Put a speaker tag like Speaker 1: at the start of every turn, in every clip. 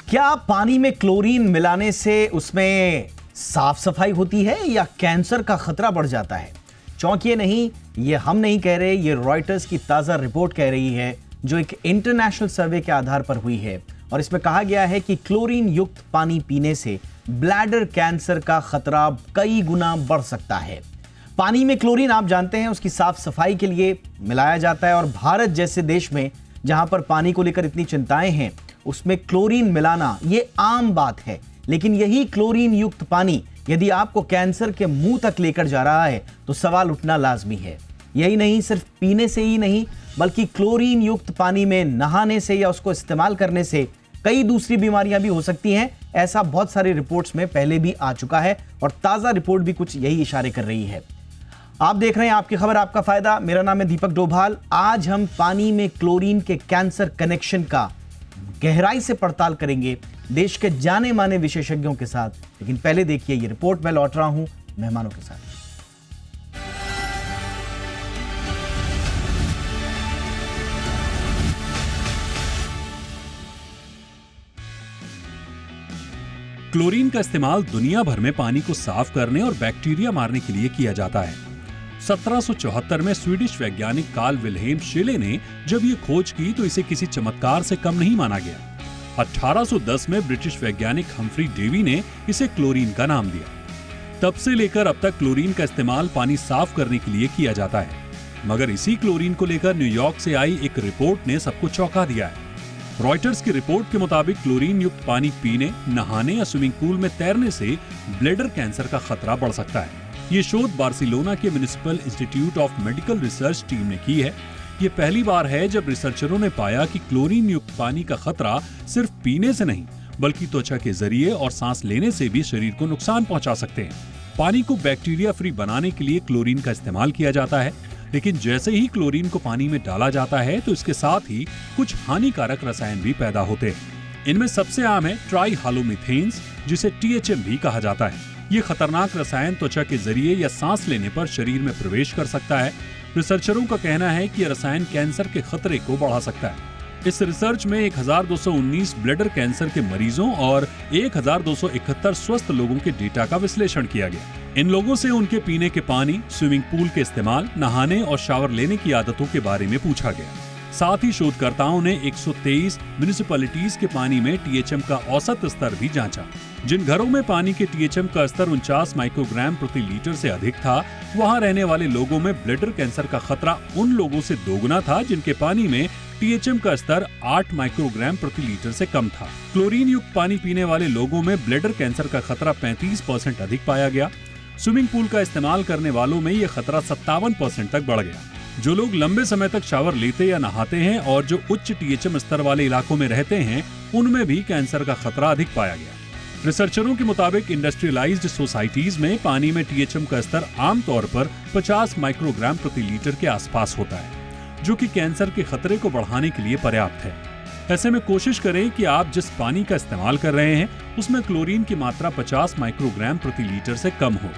Speaker 1: क्या पानी में क्लोरीन मिलाने से उसमें साफ सफाई होती है या कैंसर का खतरा बढ़ जाता है? चौंकिए नहीं, ये हम नहीं कह रहे, ये रॉयटर्स की ताजा रिपोर्ट कह रही है जो एक इंटरनेशनल सर्वे के आधार पर हुई है। और इसमें कहा गया है कि क्लोरीन युक्त पानी पीने से ब्लैडर कैंसर का खतरा कई गुना बढ़ सकता है। पानी में क्लोरीन आप जानते हैं उसकी साफ सफाई के लिए मिलाया जाता है और भारत जैसे देश में जहां पर पानी को लेकर इतनी चिंताएं हैं उसमें क्लोरीन मिलाना ये आम बात है। लेकिन यही क्लोरीन युक्त पानी यदि आपको कैंसर के मुंह तक लेकर जा रहा है तो सवाल उठना लाजमी है। यही नहीं, सिर्फ पीने से ही नहीं बल्कि क्लोरीन युक्त पानी में नहाने से या उसको इस्तेमाल करने से कई दूसरी बीमारियां भी हो सकती हैं। ऐसा बहुत सारी रिपोर्ट्स में पहले भी आ चुका है और ताजा रिपोर्ट भी कुछ यही इशारे कर रही है। आप देख रहे हैं आपकी खबर आपका फायदा। मेरा नाम है दीपक डोभाल। आज हम पानी में क्लोरीन के कैंसर कनेक्शन का गहराई से पड़ताल करेंगे देश के जाने माने विशेषज्ञों के साथ। लेकिन पहले देखिए ये रिपोर्ट। मैं लौट रहा हूं मेहमानों के साथ।
Speaker 2: क्लोरीन का इस्तेमाल दुनिया भर में पानी को साफ करने और बैक्टीरिया मारने के लिए किया जाता है। 1774 में स्वीडिश वैज्ञानिक कार्ल विल्हेम शेले ने जब ये खोज की तो इसे किसी चमत्कार से कम नहीं माना गया। 1810 में ब्रिटिश वैज्ञानिक हम्फ्री डेवी ने इसे क्लोरीन का नाम दिया। तब से लेकर अब तक क्लोरीन का इस्तेमाल पानी साफ करने के लिए किया जाता है। मगर इसी क्लोरीन को लेकर न्यूयॉर्क से आई एक रिपोर्ट ने सबको चौंका दिया है। रॉयटर्स की रिपोर्ट के मुताबिक क्लोरीन युक्त पानी पीने, नहाने या स्विमिंग पूल में तैरने से ब्लैडर कैंसर का खतरा बढ़ सकता है। ये शोध बार्सिलोना के municipal institute of medical research team ने की है। ये पहली बार है जब रिसर्चरों ने पाया कि क्लोरीन युक्त पानी का खतरा सिर्फ पीने से नहीं बल्कि त्वचा के जरिए और सांस लेने से भी शरीर को नुकसान पहुंचा सकते हैं। पानी को बैक्टीरिया फ्री बनाने के लिए क्लोरीन का इस्तेमाल किया जाता है, लेकिन जैसे ही क्लोरीन को पानी में डाला जाता है तो इसके साथ ही कुछ हानिकारक रसायन भी पैदा होते हैं। इनमें सबसे आम है ट्राईहालोमीथेन्स, जिसे THM भी कहा जाता है। ये खतरनाक रसायन त्वचा के जरिए या सांस लेने पर शरीर में प्रवेश कर सकता है। रिसर्चरों का कहना है कि यह रसायन कैंसर के खतरे को बढ़ा सकता है। इस रिसर्च में 1219 ब्लैडर कैंसर के मरीजों और 1271 स्वस्थ लोगों के डेटा का विश्लेषण किया गया। इन लोगों से उनके पीने के पानी, स्विमिंग पूल के इस्तेमाल, नहाने और शावर लेने की आदतों के बारे में पूछा गया। साथ ही शोधकर्ताओं ने 123 म्युनिसिपैलिटीज के पानी में THM का औसत स्तर भी जांचा। जिन घरों में पानी के THM का स्तर 49 माइक्रोग्राम प्रति लीटर से अधिक था, वहां रहने वाले लोगों में ब्लैडर कैंसर का खतरा उन लोगों से दोगुना था जिनके पानी में THM का स्तर 8 माइक्रोग्राम प्रति लीटर से कम था। क्लोरीन युक्त पानी पीने वाले लोगों में ब्लैडर कैंसर का खतरा 35% अधिक पाया गया। स्विमिंग पूल का इस्तेमाल करने वालों में यह खतरा 57% तक बढ़ गया। जो लोग लंबे समय तक शावर लेते या नहाते हैं और जो उच्च THM स्तर वाले इलाकों में रहते हैं, उनमें भी कैंसर का खतरा अधिक पाया गया। रिसर्चरों के मुताबिक इंडस्ट्रियलाइज्ड सोसाइटीज में पानी में THM का स्तर आमतौर पर 50 माइक्रोग्राम प्रति लीटर के आसपास होता है, जो कि कैंसर के खतरे को बढ़ाने के लिए पर्याप्त है। ऐसे में कोशिश करें कि आप जिस पानी का इस्तेमाल कर रहे हैं उसमें क्लोरीन की मात्रा 50 माइक्रोग्राम प्रति लीटर से कम हो।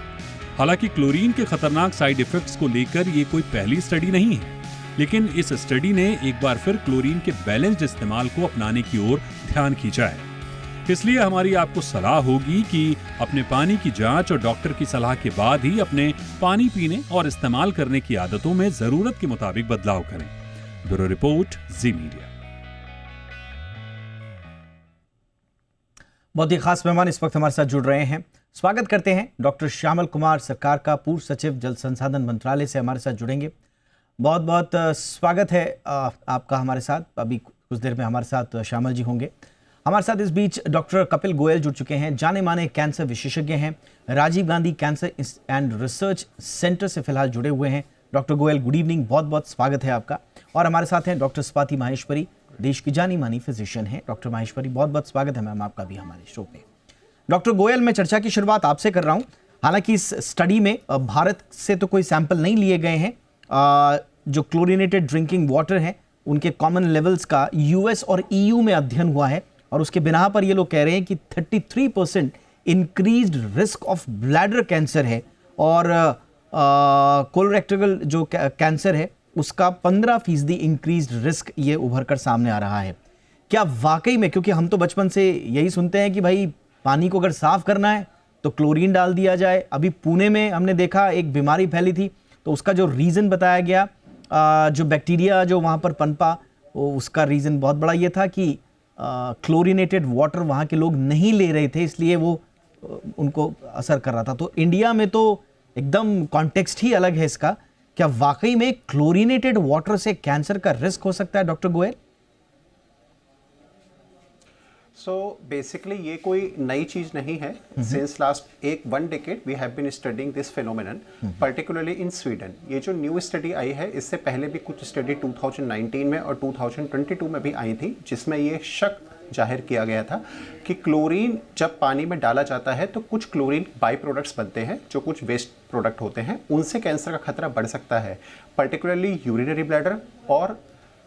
Speaker 2: हालांकि क्लोरीन के खतरनाक साइड इफेक्ट्स को लेकर ये कोई पहली स्टडी नहीं है, लेकिन इस स्टडी ने एक बार फिर क्लोरीन के बैलेंस्ड इस्तेमाल को अपनाने की ओर ध्यान खींचा है। इसलिए हमारी आपको सलाह होगी कि अपने पानी की जांच और डॉक्टर की सलाह के बाद ही अपने पानी पीने और इस्तेमाल करने की आदतों में जरूरत के मुताबिक बदलाव करें। ब्यूरो रिपोर्ट, जी मीडिया।
Speaker 1: बहुत ही खास मेहमान इस वक्त हमारे साथ जुड़ रहे हैं। स्वागत करते हैं डॉक्टर श्यामल कुमार, सरकार का पूर्व सचिव, जल संसाधन मंत्रालय से हमारे साथ जुड़ेंगे। बहुत बहुत स्वागत है आपका हमारे साथ। अभी कुछ देर में हमारे साथ श्यामल जी होंगे। हमारे साथ इस बीच डॉक्टर कपिल गोयल जुड़ चुके हैं, जाने माने कैंसर विशेषज्ञ हैं, Rajiv Gandhi cancer and research centre से फिलहाल जुड़े हुए हैं। डॉक्टर गोयल, गुड इवनिंग, बहुत बहुत स्वागत है आपका। और हमारे साथ हैं डॉक्टर स्वाति माहेश्वरी, देश की जानी मानी फिजिशियन है। डॉक्टर माहेश्वरी, बहुत बहुत स्वागत है मैम आपका भी हमारे शो पे। डॉक्टर गोयल, मैं चर्चा की शुरुआत आपसे कर रहा हूं। हालांकि इस स्टडी में भारत से तो कोई सैंपल नहीं लिए गए हैं। जो क्लोरीनेटेड ड्रिंकिंग वाटर हैं उनके कॉमन लेवल्स का US और EU में अध्ययन हुआ है और उसके बिना पर ये लोग कह रहे हैं कि 33% increased risk of bladder cancer है और कोलोरेक्टल जो कैंसर है उसका 15% इंक्रीज्ड रिस्क ये उभर कर सामने आ रहा है। क्या वाकई में, क्योंकि हम तो बचपन से यही सुनते हैं कि भाई पानी को अगर साफ करना है तो क्लोरीन डाल दिया जाए। अभी पुणे में हमने देखा एक बीमारी फैली थी, तो उसका जो रीज़न बताया गया, जो बैक्टीरिया जो वहाँ पर पनपा, उसका रीज़न बहुत बड़ा ये था कि क्लोरीनेटेड वाटर वहाँ के लोग नहीं ले रहे थे, इसलिए वो उनको असर कर रहा था। तो इंडिया में तो एकदम कॉन्टेक्स्ट ही अलग है इसका। क्या वाकई में क्लोरीनेटेड वाटर से कैंसर का रिस्क हो सकता है डॉक्टर गोयल?
Speaker 3: सो बेसिकली ये कोई नई चीज नहीं है। Since last one decade we have been studying this phenomenon, particularly in Sweden. ये जो न्यू स्टडी आई है, इससे पहले भी कुछ स्टडी 2019 में और 2022 में भी आई थी, जिसमें ये शक जाहिर किया गया था कि क्लोरीन जब पानी में डाला जाता है तो कुछ क्लोरीन बाई प्रोडक्ट्स बनते हैं, जो कुछ वेस्ट प्रोडक्ट होते हैं, उनसे कैंसर का खतरा बढ़ सकता है, पर्टिकुलरली यूरिनरी ब्लैडर और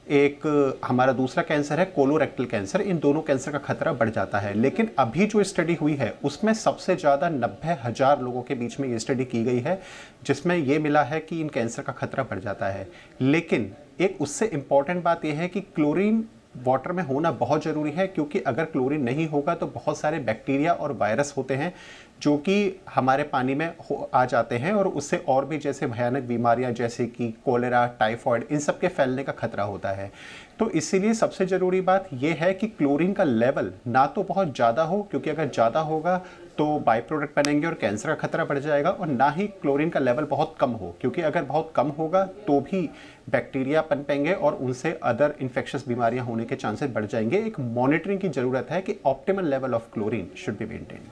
Speaker 3: एक हमारा दूसरा कैंसर है कोलोरेक्टल कैंसर। इन दोनों कैंसर का खतरा बढ़ जाता है। लेकिन अभी जो स्टडी हुई है उसमें सबसे ज़्यादा 90,000 लोगों के बीच में ये स्टडी की गई है, जिसमें ये मिला है कि इन कैंसर का खतरा बढ़ जाता है। लेकिन एक उससे इम्पॉर्टेंट बात यह है कि क्लोरीन वाटर में होना बहुत ज़रूरी है, क्योंकि अगर क्लोरीन नहीं होगा तो बहुत सारे बैक्टीरिया और वायरस होते हैं जो कि हमारे पानी में आ जाते हैं, और उससे और भी जैसे भयानक बीमारियां जैसे कि कोलेरा, टाइफॉइड, इन सब के फैलने का खतरा होता है। तो इसीलिए सबसे ज़रूरी बात यह है कि क्लोरीन का लेवल ना तो बहुत ज़्यादा हो, क्योंकि अगर ज़्यादा होगा तो बाई प्रोडक्ट बनेंगे और कैंसर का खतरा बढ़ जाएगा, और ना ही क्लोरीन का लेवल बहुत कम हो, क्योंकि अगर बहुत कम होगा तो भी बैक्टीरिया पनपेंगे और उनसे अदर इन्फेक्शस बीमारियां होने के चांसेस बढ़ जाएंगे। एक मॉनिटरिंग की ज़रूरत है कि optimal level of chlorine should be maintain.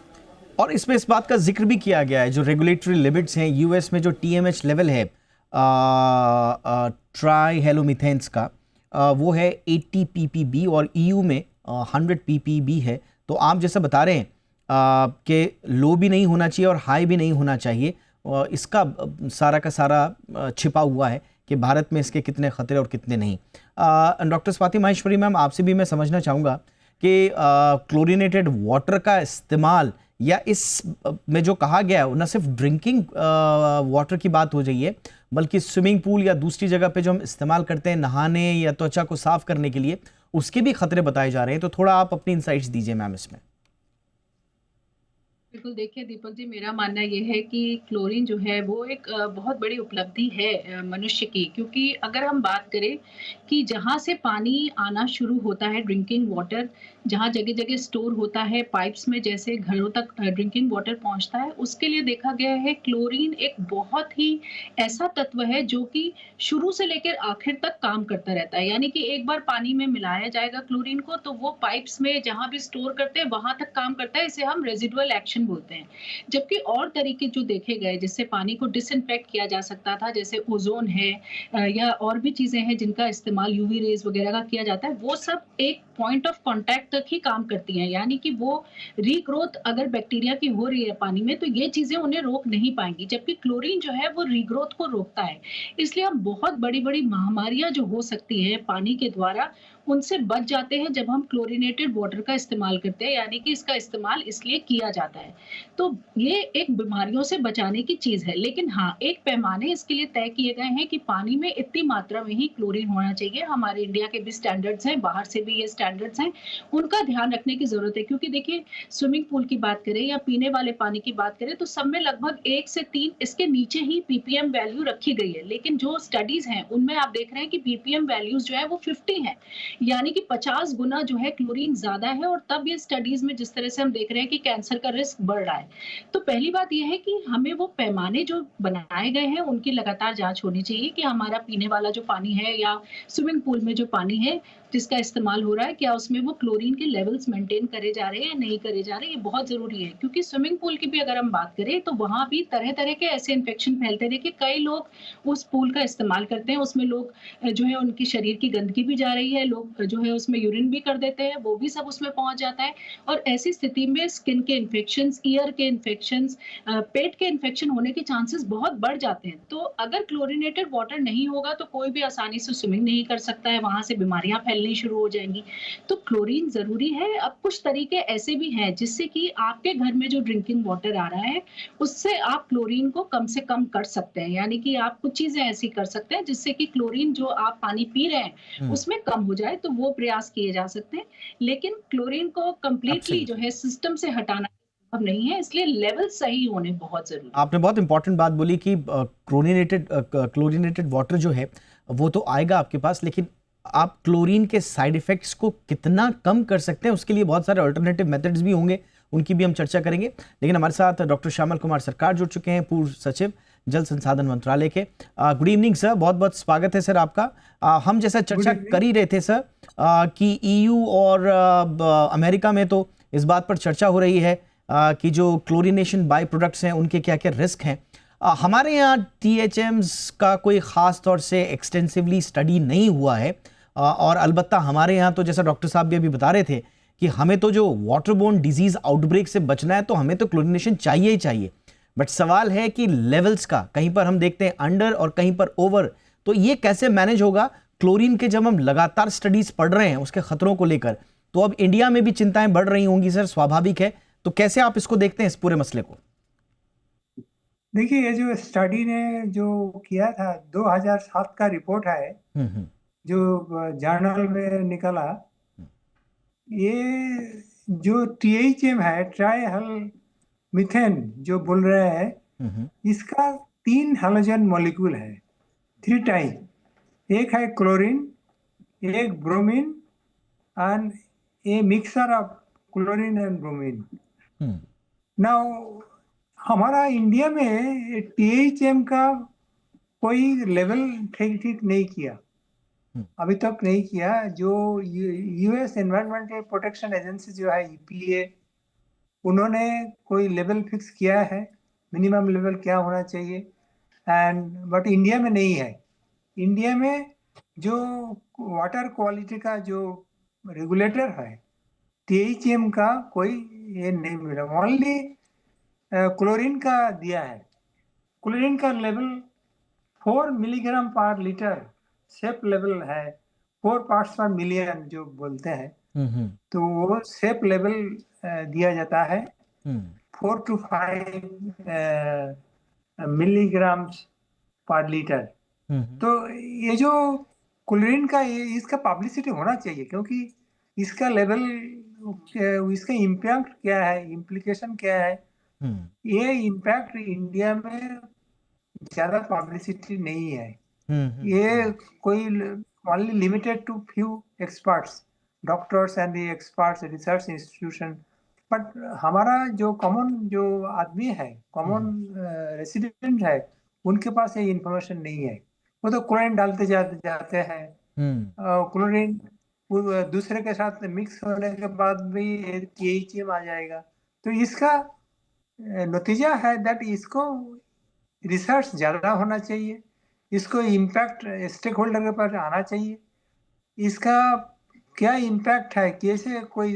Speaker 1: और इसमें इस बात का जिक्र भी किया गया है, जो रेगुलेटरी लिमिट्स हैं यूएस में, जो टीएमएच लेवल है ट्राई हेलोमिथेन्स का, वो है 80 ppb और ईयू में 100 ppb है। तो आप जैसा बता रहे हैं कि लो भी नहीं होना चाहिए और हाई भी नहीं होना चाहिए, इसका सारा का सारा छिपा हुआ है कि भारत में इसके कितने खतरे और कितने नहीं। डॉक्टर स्वाति माहेश्वरी मैम, आपसे भी मैं समझना चाहूँगा कि क्लोरीनेटेड वाटर का इस्तेमाल, या इस में जो कहा गया है न सिर्फ ड्रिंकिंग वाटर की बात हो रही है, बल्कि स्विमिंग पूल या दूसरी जगह पे जो हम इस्तेमाल करते हैं नहाने या त्वचा को साफ करने के लिए, उसके भी खतरे बताए जा रहे हैं। तो थोड़ा आप अपनी इंसाइट्स दीजिए मैम इसमें।
Speaker 4: बिल्कुल, देखिए दीपक जी, मेरा मानना ये है कि क्लोरीन जो है वो एक बहुत बड़ी उपलब्धि है मनुष्य की, क्योंकि अगर हम बात करें कि जहाँ से पानी आना शुरू होता है, ड्रिंकिंग वाटर जहाँ जगह-जगह स्टोर होता है, पाइप्स में जैसे घरों तक ड्रिंकिंग वाटर पहुँचता है, उसके लिए देखा गया है क्लोरीन एक बहुत ही ऐसा तत्व है जो कि शुरू से लेकर आखिर तक काम करता रहता है। यानी कि एक बार पानी में मिलाया जाएगा क्लोरीन को, तो वो पाइप्स में जहाँ भी स्टोर करते हैं वहाँ तक काम करता है। इसे हम रेजिडुअल एक्शन बोलते हैं। जबकि और तरीके जो देखे गए जिससे पानी को डिसइंफेक्ट किया जा सकता था, जैसे ओजोन है या और भी चीजें हैं जिनका इस्तेमाल यूवी रेज वगैरह का किया जाता है, वो सब एक पॉइंट ऑफ कांटेक्ट तक ही काम करती हैं। यानी कि वो रीग्रोथ अगर बैक्टीरिया की हो रही है पानी में, तो ये चीजें उन्हें रोक नहीं पाएंगी, जबकि क्लोरीन जो है वो रीग्रोथ को रोकता है। इसलिए हम बहुत बड़ी-बड़ी महामारियां जो हो सकती है पानी के द्वारा, उनसे बच जाते हैं जब हम क्लोरीनेटेड वाटर का इस्तेमाल करते हैं। यानी कि इसका इस्तेमाल इसलिए किया जाता है। तो ये एक बीमारियों से बचाने की चीज है। लेकिन हाँ, एक पैमाने इसके लिए तय किए गए हैं कि पानी में इतनी मात्रा में ही क्लोरीन होना चाहिए। हमारे इंडिया के भी स्टैंडर्ड्स हैं, बाहर से भी ये स्टैंडर्ड्स हैं, उनका ध्यान रखने की जरूरत है। क्योंकि देखिए, स्विमिंग पूल की बात करें या पीने वाले पानी की बात करें, तो सब में लगभग 1 से 3 इसके नीचे ही पीपीएम वैल्यू रखी गई है। लेकिन जो स्टडीज हैं उनमें आप देख रहे हैं कि पीपीएम वैल्यूज जो है वो 50 है, यानी कि 50 गुना जो है क्लोरीन ज्यादा है। और तब ये स्टडीज में जिस तरह से हम देख रहे हैं कि कैंसर का रिस्क बढ़ रहा है, तो पहली बात यह है कि हमें वो पैमाने जो बनाए गए हैं उनकी लगातार जांच होनी चाहिए कि हमारा पीने वाला जो पानी है या स्विमिंग पूल में जो पानी है जिसका इस्तेमाल हो रहा है, क्या उसमें वो क्लोरीन के लेवल्स मेंटेन करे जा रहे हैं या नहीं करे जा रहे हैं। ये बहुत जरूरी है, क्योंकि स्विमिंग पूल की भी अगर हम बात करें तो वहां भी तरह तरह के ऐसे इन्फेक्शन फैलते हैं। देखिए, कई लोग उस पूल का इस्तेमाल करते हैं, उसमें लोग जो है उनकी शरीर की गंदगी भी जा रही है, लोग जो है उसमें यूरिन भी कर देते हैं, वो भी सब उसमें पहुंच जाता है। और ऐसी स्थिति में स्किन के इन्फेक्शन, ईयर के इन्फेक्शन, पेट के इन्फेक्शन होने के चांसेस बहुत बढ़ जाते हैं। तो अगर क्लोरीनेटेड वाटर नहीं होगा तो कोई भी आसानी से स्विमिंग नहीं कर सकता है, वहां से बीमारियां फैल फैलनी शुरू हो जाएंगी। तो क्लोरीन जरूरी है। अब कुछ तरीके ऐसे भी हैं जिससे कि आपके घर में जो ड्रिंकिंग वाटर आ रहा है उससे आप क्लोरीन को कम से कम कर सकते हैं। यानी कि आप कुछ चीजें ऐसी कर सकते हैं जिससे कि क्लोरीन जो आप पानी पी रहे हैं उसमें कम हो जाए, तो वो प्रयास किए जा सकते हैं। लेकिन क्लोरीन को कंप्लीटली जो है सिस्टम से हटाना संभव नहीं है, इसलिए लेवल सही होने बहुत जरूरी है।
Speaker 1: आपने बहुत इंपॉर्टेंट बात बोली कि क्लोरीनेटेड वाटर जो है वो तो आएगा आपके पास, लेकिन आप क्लोरीन के साइड इफेक्ट्स को कितना कम कर सकते हैं उसके लिए बहुत सारे अल्टरनेटिव मेथड्स भी होंगे, उनकी भी हम चर्चा करेंगे। लेकिन हमारे साथ डॉक्टर श्यामल कुमार सरकार जुड़ चुके हैं, पूर्व सचिव जल संसाधन मंत्रालय के। गुड इवनिंग सर, बहुत बहुत स्वागत है सर आपका। हम जैसा चर्चा कर ही रहे थे सर कि ईयू और अमेरिका में तो इस बात पर चर्चा हो रही है कि जो क्लोरीनेशन बाय प्रोडक्ट्स हैं उनके क्या क्या रिस्क हैं। हमारे यहाँ THMs का कोई ख़ास तौर से एक्सटेंसिवली स्टडी नहीं हुआ है, और अलबत्ता हमारे यहाँ तो जैसा डॉक्टर साहब भी अभी बता रहे थे कि हमें तो जो वाटरबोर्न डिजीज़ आउटब्रेक से बचना है तो हमें तो क्लोरीनेशन चाहिए ही चाहिए। बट सवाल है कि लेवल्स का, कहीं पर हम देखते हैं अंडर और कहीं पर ओवर, तो ये कैसे मैनेज होगा क्लोरीन के? जब हम लगातार स्टडीज़ पढ़ रहे हैं उसके खतरों को लेकर, तो अब इंडिया में भी चिंताएं बढ़ रही होंगी सर, स्वाभाविक है। तो कैसे आप इसको देखते हैं इस पूरे मसले को?
Speaker 5: देखिए, ये जो स्टडी ने जो किया था 2007 का रिपोर्ट है जो जर्नल में निकला, ये जो THM है, ट्राई मीथेन जो बोल रहे हैं, इसका 3 हैलोजन मॉलिक्यूल है, 3 टाइप। एक है क्लोरीन, एक bromine and A mixer of chlorine and bromine. Now हमारा इंडिया में THM का कोई लेवल ठीक नहीं किया, अभी तक नहीं किया। जो US एनवायरमेंटल प्रोटेक्शन एजेंसी जो है EPA, उन्होंने कोई लेवल फिक्स किया है, मिनिमम लेवल क्या होना चाहिए, बट इंडिया में नहीं है। इंडिया में जो वाटर क्वालिटी का जो रेगुलेटर है, THM का कोई ये नहीं मिला, ओनली क्लोरीन का दिया है। क्लोरीन का लेवल 4 मिलीग्राम पर लीटर सेफ लेवल है, 4 पार्ट्स पर मिलियन जो बोलते हैं, तो वो सेफ लेवल दिया जाता है 4 to 5 मिलीग्राम पर लीटर। तो ये जो क्लोरीन का इसका पब्लिसिटी होना चाहिए, क्योंकि इसका लेवल, इसका इम्पैक्ट क्या है, इम्प्लीकेशन क्या है, ये इम्पैक्ट इंडिया में ज्यादा पब्लिसिटी नहीं है। ये कोई only limited to few experts, doctors and the experts, research institution. But हमारा जो कॉमन जो आदमी है, कॉमन रेसिडेंट है, उनके पास ये इंफॉर्मेशन नहीं है। वो तो क्लोरीन डालते जाते हैं, क्लोरीन दूसरे के साथ मिक्स होने के बाद भी THM आ जाएगा। तो इसका नतीजा है दैट इसको रिसर्च ज़्यादा होना चाहिए, इसको इम्पैक्ट स्टेक होल्डर के पास आना चाहिए, इसका क्या इम्पैक्ट है, कैसे कोई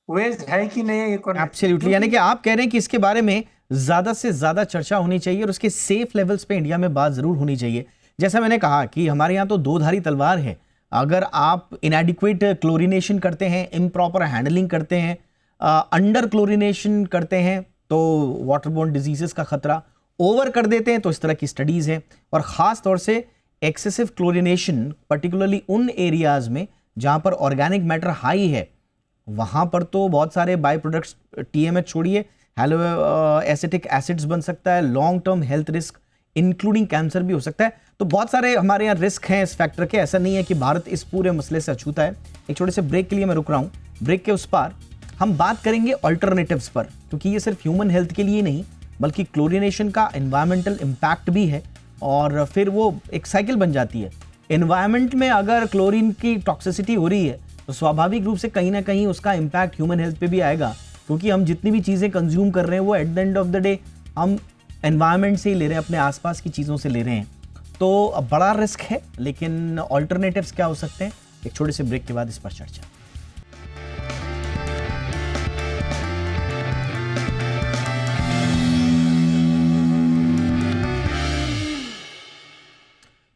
Speaker 5: वेज है कि नहीं।
Speaker 1: एब्सोल्युटली, यानी कि आप कह रहे हैं कि इसके बारे में ज़्यादा से ज़्यादा चर्चा होनी चाहिए और उसके सेफ लेवल्स पे इंडिया में बात ज़रूर होनी चाहिए। जैसा मैंने कहा कि हमारे यहाँ तो दो धारी तलवार है। अगर आप इनएडिक्वेट क्लोरीनेशन करते हैं, इम्प्रॉपर हैंडलिंग करते हैं, अंडर क्लोरीनेशन करते हैं, तो वाटरबोर्न डिजीजेस का खतरा, ओवर कर देते हैं तो इस तरह की स्टडीज़ हैं। और ख़ास तौर से एक्सेसिव क्लोरीनेशन पर्टिकुलरली उन एरियाज़ में जहाँ पर ऑर्गेनिक मैटर हाई है, वहाँ पर तो बहुत सारे बाई प्रोडक्ट्स, TMH छोड़िए, हेलो एसिटिक एसिड्स बन सकता है, long term health risk including cancer भी हो सकता है। तो बहुत सारे हमारे यहाँ रिस्क हैं इस फैक्टर के। ऐसा नहीं है कि भारत इस पूरे मसले से अछूता है। एक छोटे से ब्रेक के लिए मैं रुक रहा हूँ। ब्रेक के उस पार हम बात करेंगे अल्टरनेटिव्स पर, क्योंकि ये सिर्फ ह्यूमन हेल्थ के लिए नहीं बल्कि क्लोरीनेशन का एनवायरमेंटल इम्पैक्ट भी है, और फिर वो एक साइकिल बन जाती है। एनवायरमेंट में अगर क्लोरीन की टॉक्सिसिटी हो रही है तो स्वाभाविक रूप से कहीं ना कहीं उसका इम्पैक्ट ह्यूमन हेल्थ पे भी आएगा, क्योंकि हम जितनी भी चीज़ें कंज्यूम कर रहे हैं वो at the end of the day हम एनवायरनमेंट से ही ले रहे हैं, अपने आसपास की चीज़ों से ले रहे हैं। तो बड़ा रिस्क है, लेकिन ऑल्टरनेटिव्स क्या हो सकते हैं, एक छोटे से ब्रेक के बाद इस पर चर्चा।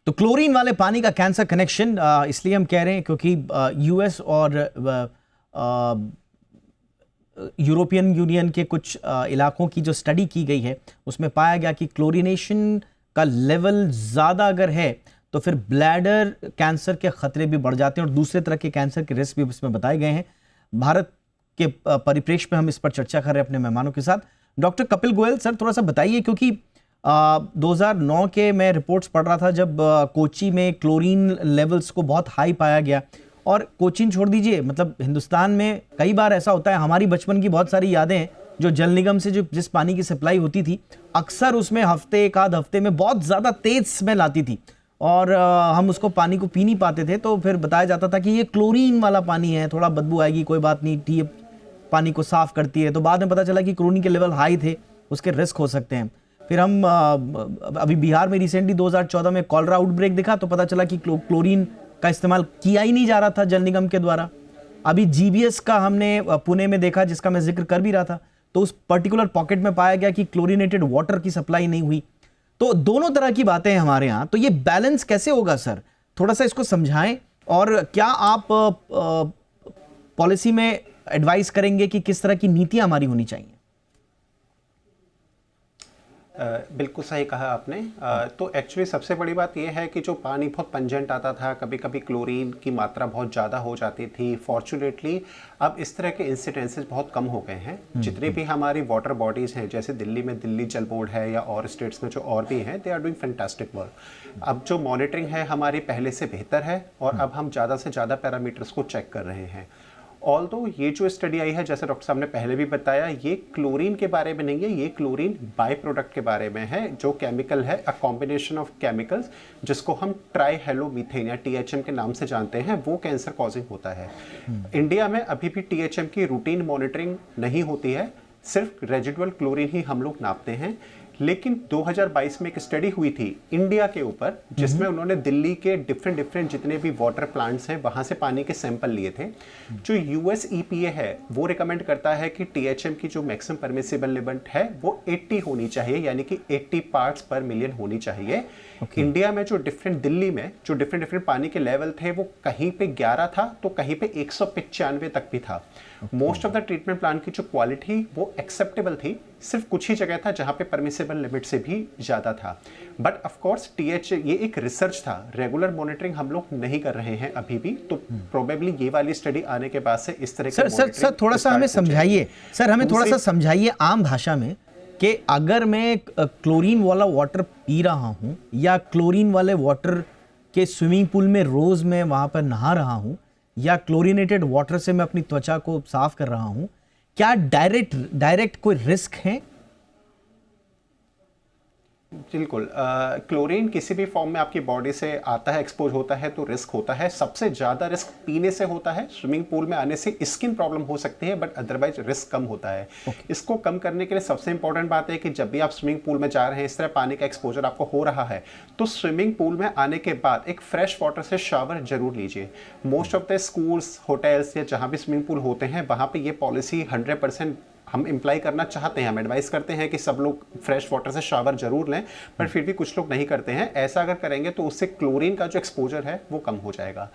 Speaker 1: तो तो क्लोरीन वाले पानी का कैंसर कनेक्शन इसलिए हम कह रहे हैं क्योंकि यूएस और यूरोपियन यूनियन के कुछ इलाकों की जो स्टडी की गई है उसमें पाया गया कि क्लोरीनेशन का लेवल ज़्यादा अगर है तो फिर ब्लैडर कैंसर के खतरे भी बढ़ जाते हैं और दूसरे तरह के कैंसर के रिस्क भी इसमें बताए गए हैं। भारत के परिप्रेक्ष्य में हम इस पर चर्चा कर रहे हैं अपने मेहमानों के साथ। डॉक्टर कपिल गोयल सर, थोड़ा सा बताइए, क्योंकि 2009 के मैं रिपोर्ट्स पढ़ रहा था जब कोची में क्लोरीन लेवल्स को बहुत हाई पाया गया, और कोचीन छोड़ दीजिए, मतलब हिंदुस्तान में कई बार ऐसा होता है, हमारी बचपन की बहुत सारी यादें हैं जो जल निगम से जो जिस पानी की सप्लाई होती थी अक्सर उसमें एक आध हफ्ते में बहुत ज़्यादा तेज स्मेल आती थी और हम उसको पानी को पी नहीं पाते थे, तो फिर बताया जाता था कि ये क्लोरीन वाला पानी है, थोड़ा बदबू आएगी, कोई बात नहीं, टी पानी को साफ करती है। तो बाद में पता चला कि क्लोरीन के लेवल हाई थे, उसके रिस्क हो सकते हैं। फिर हम अभी बिहार में रिसेंटली 2014 में कॉलरा आउटब्रेक दिखा तो पता चला कि क्लोरीन का इस्तेमाल किया ही नहीं जा रहा था जल निगम के द्वारा। अभी जीबीएस का हमने पुणे में देखा, जिसका मैं जिक्र कर भी रहा था, तो उस पर्टिकुलर पॉकेट में पाया गया कि क्लोरीनेटेड वाटर की सप्लाई नहीं हुई। तो दोनों तरह की बातें हैं हमारे यहाँ, तो ये बैलेंस कैसे होगा सर, थोड़ा सा इसको समझाएं। और क्या आप पॉलिसी में एडवाइस करेंगे कि किस तरह की नीतियां हमारी होनी चाहिए?
Speaker 3: बिल्कुल सही कहा आपने। तो एक्चुअली सबसे बड़ी बात यह है कि जो पानी बहुत पंजेंट आता था, कभी कभी क्लोरीन की मात्रा बहुत ज़्यादा हो जाती थी। फॉर्चुनेटली अब इस तरह के इंसिडेंसेस बहुत कम हो गए हैं। जितने भी हमारी वाटर बॉडीज़ हैं, जैसे दिल्ली में दिल्ली जल बोर्ड है या और स्टेट्स में जो और भी हैं, they are doing fantastic work. अब जो मॉनिटरिंग है हमारी पहले से बेहतर है और अब हम ज़्यादा से ज़्यादा पैरामीटर्स को चेक कर रहे हैं। ऑल्दो ये जो स्टडी आई है, जैसे डॉक्टर साहब ने पहले भी बताया, ये क्लोरीन के बारे में नहीं है, ये क्लोरीन बाय प्रोडक्ट के बारे में है, जो केमिकल है, अ कॉम्बिनेशन ऑफ केमिकल्स, जिसको हम ट्राईहेलोमीथेन या टीएचएम के नाम से जानते हैं, वो कैंसर कॉजिंग होता है। इंडिया में अभी भी टीएचएम की रूटीन मॉनिटरिंग नहीं होती है, सिर्फ रेजिडुअल क्लोरीन ही हम लोग नापते हैं। लेकिन 2022 में एक स्टडी हुई थी इंडिया के ऊपर, जिसमें उन्होंने दिल्ली के डिफरेंट जितने भी वाटर प्लांट्स हैं वहां से पानी के सैंपल लिए थे। जो यूएस ईपीए है वो रिकमेंड करता है कि टीएचएम की जो मैक्सिमम परमिसिबल लिमिट है वो 80 होनी चाहिए, यानी कि 80 पार्ट्स पर मिलियन होनी चाहिए। इंडिया में जो दिल्ली में जो डिफरेंट पानी के लेवल थे वो कहीं पे 11 था तो कहीं पे 195 तक भी था। Most of the treatment plant की जो क्वालिटी वो एक्सेप्टेबल थी, सिर्फ कुछ ही जगह था जहां पे परमिसिबल लिमिट से भी ज्यादा था। बट ऑफ कोर्स टीएच ये एक रिसर्च था, रेगुलर मॉनिटरिंग हम लोग नहीं कर रहे हैं अभी भी, तो प्रोबेबली ये वाली स्टडी आने के बाद से इस तरह
Speaker 1: सर थोड़ा सा हमें समझाइए, सर हमें थोड़ा सा समझाइए आम भाषा में कि अगर मैं क्लोरीन वाला वाटर पी रहा हूं या क्लोरीन वाले वाटर के स्विमिंग पूल में रोज मैं वहां पर नहा रहा हूं या क्लोरीनेटेड वाटर से मैं अपनी त्वचा को साफ कर रहा हूं, क्या डायरेक्ट कोई रिस्क है?
Speaker 3: बिल्कुल, क्लोरीन किसी भी फॉर्म में आपकी बॉडी से आता है, एक्सपोज होता है तो रिस्क होता है। सबसे ज़्यादा रिस्क पीने से होता है, स्विमिंग पूल में आने से स्किन प्रॉब्लम हो सकती है, बट अदरवाइज रिस्क कम होता है। इसको कम करने के लिए सबसे इंपॉर्टेंट बात है कि जब भी आप स्विमिंग पूल में जा रहे हैं, इस तरह पानी का एक्सपोजर आपको हो रहा है, तो स्विमिंग पूल में आने के बाद एक फ्रेश वाटर से शावर जरूर लीजिए। Most of the schools, hotels या जहाँ भी स्विमिंग पूल होते हैं वहाँ पर ये पॉलिसी 100% हम इम्प्लाई करना चाहते हैं, हम एडवाइस करते हैं कि सब लोग फ्रेश वाटर से शावर जरूर लें, पर फिर भी कुछ लोग नहीं करते हैं। ऐसा अगर करेंगे तो उससे क्लोरीन का जो एक्सपोजर है वो कम हो जाएगा।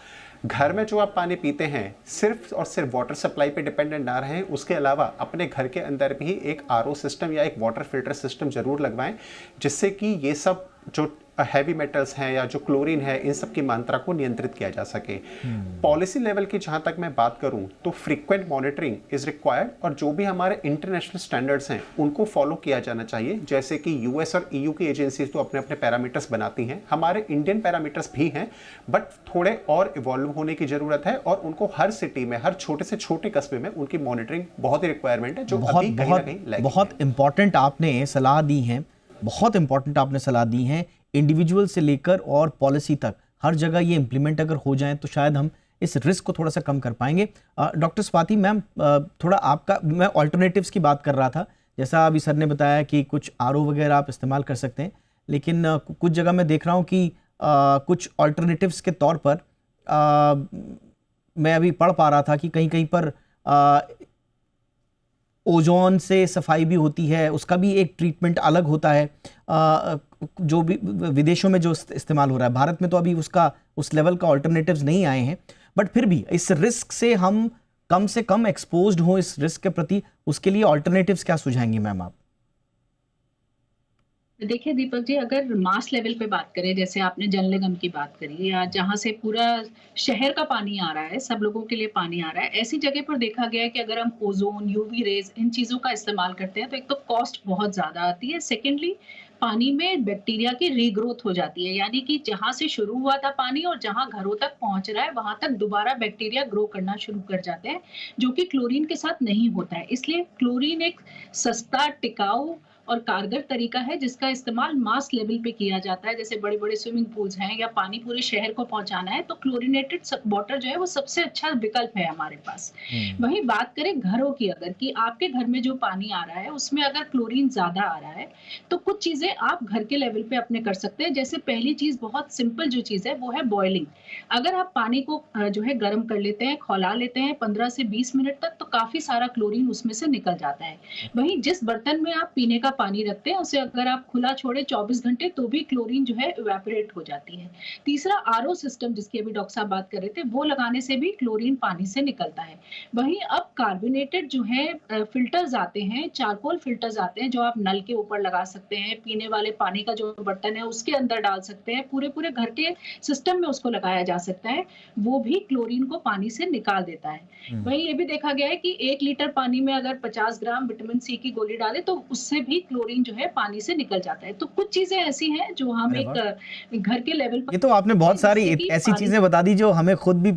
Speaker 3: घर में जो आप पानी पीते हैं सिर्फ और सिर्फ वाटर सप्लाई पे डिपेंडेंट ना रहें, उसके अलावा अपने घर के अंदर भी एक आरओ सिस्टम या एक वाटर फिल्टर सिस्टम जरूर लगवाएं, जिससे कि ये सब जो हैवी मेटल्स हैं या जो क्लोरीन है, इन सब की मात्रा को नियंत्रित किया जा सके। पॉलिसी लेवल की जहां तक मैं बात करूं तो फ्रीक्वेंट मॉनिटरिंग इज रिक्वायर्ड, और जो भी हमारे इंटरनेशनल स्टैंडर्ड्स हैं उनको फॉलो किया जाना चाहिए। जैसे कि यूएस और ईयू की एजेंसीज तो अपने अपने पैरामीटर्स बनाती हैं, हमारे इंडियन पैरामीटर्स भी हैं, बट थोड़े और इवॉल्व होने की जरूरत है, और उनको हर सिटी में, हर छोटे से छोटे कस्बे में उनकी मॉनिटरिंग बहुत ही रिक्वायरमेंट है, जो अभी कहीं ना कहीं
Speaker 1: बहुत इंपॉर्टेंट आपने सलाह दी है, बहुत इंपॉर्टेंट आपने सलाह दी है। इंडिविजुअल से लेकर और पॉलिसी तक हर जगह ये इंप्लीमेंट अगर हो जाए तो शायद हम इस रिस्क को थोड़ा सा कम कर पाएंगे। डॉक्टर स्वाति मैम, थोड़ा आपका, मैं ऑल्टरनेटिव्स की बात कर रहा था, जैसा अभी सर ने बताया कि कुछ आरओ वगैरह आप इस्तेमाल कर सकते हैं, लेकिन कुछ जगह मैं देख रहा हूँ कि कुछ ऑल्टरनेटिव्स के तौर पर मैं अभी पढ़ पा रहा था कि कहीं कहीं पर ओजोन से सफाई भी होती है, उसका भी एक ट्रीटमेंट अलग होता है, जो भी विदेशों में जो इस्तेमाल हो रहा है। भारत में तो अभी उसका उस लेवल का ऑल्टरनेटिव्स नहीं आए हैं, बट फिर भी इस रिस्क से कम एक्सपोज्ड हो इस रिस्क के प्रति, उसके लिए ऑल्टरनेटिव्स क्या सुझाएंगी मैम आप?
Speaker 4: देखिए दीपक जी, अगर मास लेवल पे बात करें, जैसे आपने जल निगम की बात करी या जहाँ से पूरा शहर का पानी आ रहा है, सब लोगों के लिए पानी आ रहा है, ऐसी जगह पर देखा गया है कि अगर हम ओजोन, यूवी रेज, इन चीज़ों का इस्तेमाल करते हैं तो एक तो कॉस्ट बहुत ज़्यादा आती है, सेकेंडली पानी में बैक्टीरिया की रीग्रोथ हो जाती है, यानी कि जहाँ से शुरू हुआ था पानी और जहाँ घरों तक पहुँच रहा है वहाँ तक दोबारा बैक्टीरिया ग्रो करना शुरू कर जाते हैं, जो कि क्लोरीन के साथ नहीं होता है। इसलिए क्लोरीन एक सस्ता, टिकाऊ और कारगर तरीका है जिसका इस्तेमाल मास लेवल पे किया जाता है। जैसे बड़े-बड़े स्विमिंग पूल्स हैं या पानी पूरे शहर को पहुंचाना है तो क्लोरीनेटेड वाटर जो है वो सबसे अच्छा विकल्प है हमारे पास। वहीं बात करें घरों की, अगर कि आपके घर में जो पानी आ रहा है उसमें अगर क्लोरीन ज्यादा आ रहा है तो कुछ चीजें आप घर के लेवल पे अपने कर सकते हैं। जैसे पहली चीज, बहुत सिंपल जो चीज है वो है बॉइलिंग। अगर आप पानी को जो है गर्म कर लेते हैं, खौला लेते हैं 15 से 20 मिनट तक, तो काफी सारा क्लोरीन उसमें से निकल जाता है। वहीं जिस बर्तन में आप पीने का पानी रखते हैं उसे अगर आप खुला छोड़े 24 घंटे तो भी क्लोरीन जो है इवेपोरेट हो जाती है। तीसरा, आरओ सिस्टम जिसकी अभी डॉक्टर साहब बात कर रहे थे, वो लगाने से भी क्लोरीन पानी से निकलता है। वहीं अब कार्बोनेटेड जो है फिल्टर्स आते हैं, चारकोल फिल्टर्स आते हैं जो आप नल के ऊपर लगा सकते हैं, पीने वाले पानी का जो बर्तन है उसके अंदर डाल सकते हैं, पूरे घर के सिस्टम में उसको लगाया जा सकता है, वो भी क्लोरीन को पानी से निकाल देता है। वहीं ये भी देखा गया है कि 1 लीटर पानी में अगर 50 ग्राम विटामिन सी की गोली डालें तो उससे भी क्लोरीन जो है पानी से निकल जाता है। तो कुछ चीजें ऐसी हैं जो हम एक घर के लेवल पर,
Speaker 1: ये तो आपने बहुत सारी ऐसी चीजें बता दी जो हमें खुद भी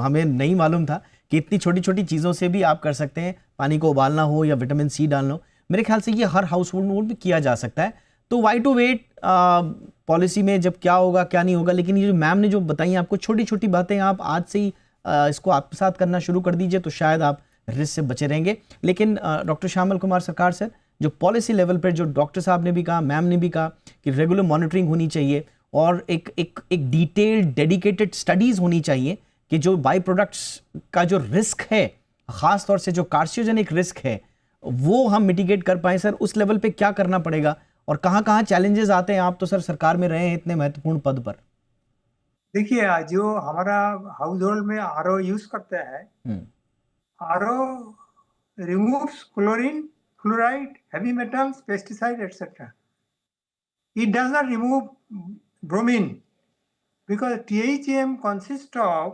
Speaker 1: हमें नहीं मालूम था कि इतनी छोटी छोटी चीजों से भी आप कर सकते हैं। पानी को उबालना हो या विटामिन सी डालना हो, मेरे ख्याल से ये हर हाउस होल्ड में भी किया जा सकता है। तो वाई टू वेट पॉलिसी में जब क्या होगा क्या नहीं होगा, लेकिन ये जो मैम ने जो बताई आपको छोटी छोटी बातें, आप आज से ही इसको आत्मसात करना शुरू कर दीजिए तो शायद आप रिस्क से बचे रहेंगे। लेकिन डॉक्टर श्यामल कुमार सरकार सर, जो पॉलिसी लेवल पर जो डॉक्टर साहब ने भी कहा, मैम ने भी कहा कि रेगुलर मॉनिटरिंग होनी चाहिए और एक डिटेल्ड डेडिकेटेड स्टडीज होनी चाहिए कि जो बाई प्रोडक्ट्स का जो रिस्क है, खास तौर से जो कार्सियोजेनिक रिस्क है, वो हम मिटिगेट कर पाए। सर उस लेवल पे क्या करना पड़ेगा और कहाँ चैलेंजेस आते हैं? आप तो सर सरकार में रहे हैं इतने महत्वपूर्ण पद पर।
Speaker 5: देखिए, जो हमारा हाउस होल्ड में आरओ यूज करते हैं, RO removes chlorine, fluoride, heavy metals, pesticide, etc. It does not remove bromine because THM consists of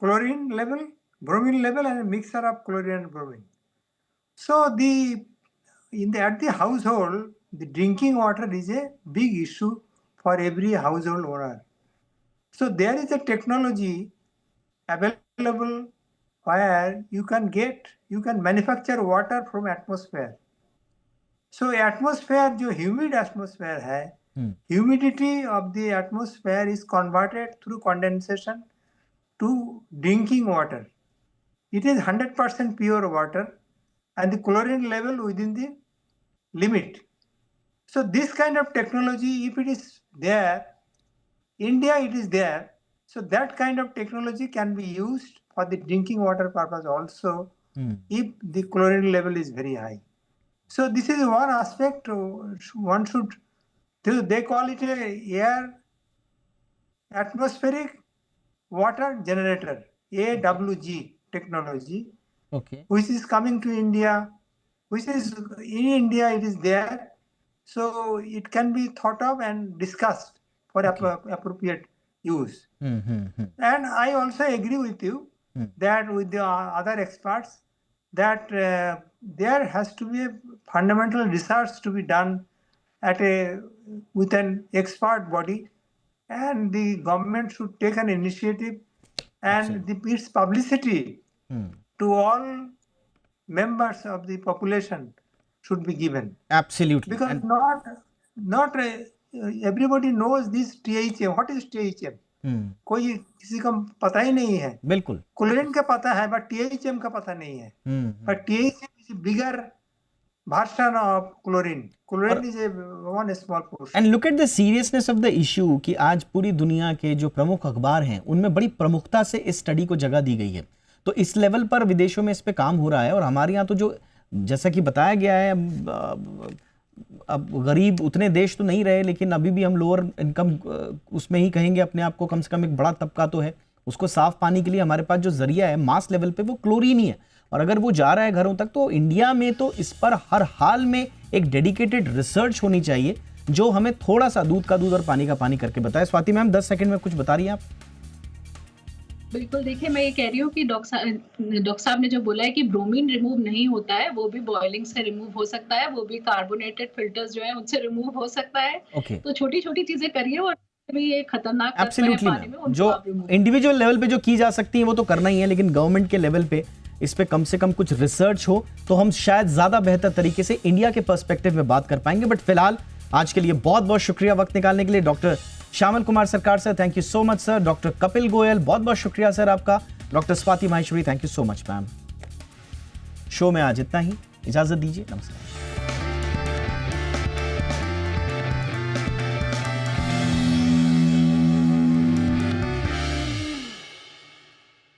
Speaker 5: chlorine level, bromine level, and a mixture of chlorine and bromine. So at the household, the drinking water is a big issue for every household owner. So there is a technology available where you can manufacture water from atmosphere. So atmosphere, जो humid atmosphere है, humidity of the atmosphere is converted through condensation to drinking water. It is 100% pure water and the chlorine level within the limit. So this kind of technology, if it is there, India it is there, so that kind of technology can be used for the drinking water purpose also, if the chlorine level is very high. So this is one aspect one should do. They call it a air atmospheric water generator, AWG technology,
Speaker 1: okay,
Speaker 5: which is coming to India, which is in India it is there. So it can be thought of and discussed for appropriate use. And I also agree with you that with the other experts that there has to be a fundamental research to be done with an expert body, and the government should take an initiative and its publicity to all members of the population should be given.
Speaker 1: Absolutely.
Speaker 5: Because not everybody knows this THM. What is THM? कोई किसी को पता ही नहीं है।
Speaker 1: बिल्कुल।
Speaker 5: Chlorine का पता है बट THM का पता नहीं है। But THM is a bigger version of chlorine. Chlorine is a one small portion.
Speaker 1: And look at the seriousness of the issue कि आज पूरी दुनिया के जो प्रमुख अखबार हैं उनमें बड़ी प्रमुखता से इस स्टडी को जगह दी गई है। तो इस लेवल पर विदेशों में इस पे काम हो रहा है और हमारे यहाँ तो जो जैसा कि बताया गया है, अब गरीब उतने देश तो नहीं रहे, लेकिन अभी भी हम लोअर इनकम उसमें ही कहेंगे अपने आप को, कम से कम एक बड़ा तबका तो है। उसको साफ पानी के लिए हमारे पास जो जरिया है मास लेवल पे वो क्लोरीन ही है, और अगर वो जा रहा है घरों तक तो इंडिया में तो इस पर हर हाल में एक डेडिकेटेड रिसर्च होनी चाहिए जो हमें थोड़ा सा दूध का दूध और पानी का पानी करके बताए। स्वाति मैम 10 सेकंड में कुछ बता रही हैं आप?
Speaker 4: बिल्कुल, देखिए मैं ये कह रही हूँ कि डॉक्टर साहब ने जो बोला है कि ब्रोमीन रिमूव नहीं होता है, वो भी बॉइलिंग से रिमूव हो सकता है, वो भी कार्बोनेटेड फिल्टर्स जो है उनसे रिमूव हो सकता है।
Speaker 1: ओके,
Speaker 4: तो छोटी छोटी चीजें करिए, और भी ये खतरनाक तत्व है
Speaker 1: एब्सोल्युटली
Speaker 4: पानी में,
Speaker 1: मैम।
Speaker 4: उनको
Speaker 1: जो
Speaker 4: आप remove
Speaker 1: इंडिविजुअल लेवल पे जो की जा सकती है वो तो करना ही है, लेकिन गवर्नमेंट के लेवल पे इस पे कम से कम कुछ रिसर्च हो तो हम शायद ज्यादा बेहतर तरीके से इंडिया के पर्सपेक्टिव में बात कर पाएंगे। बट फिलहाल आज के लिए बहुत बहुत शुक्रिया वक्त निकालने के लिए डॉक्टर श्यामल कुमार सरकार sir, thank you so much sir. Doctor Kapil Goyal, बहुत बहुत शुक्रिया सर आपका। Doctor Swati Maheshwari, thank you so much ma'am. Show में आज इतना ही, इजाजत दीजिए, नमस्कार।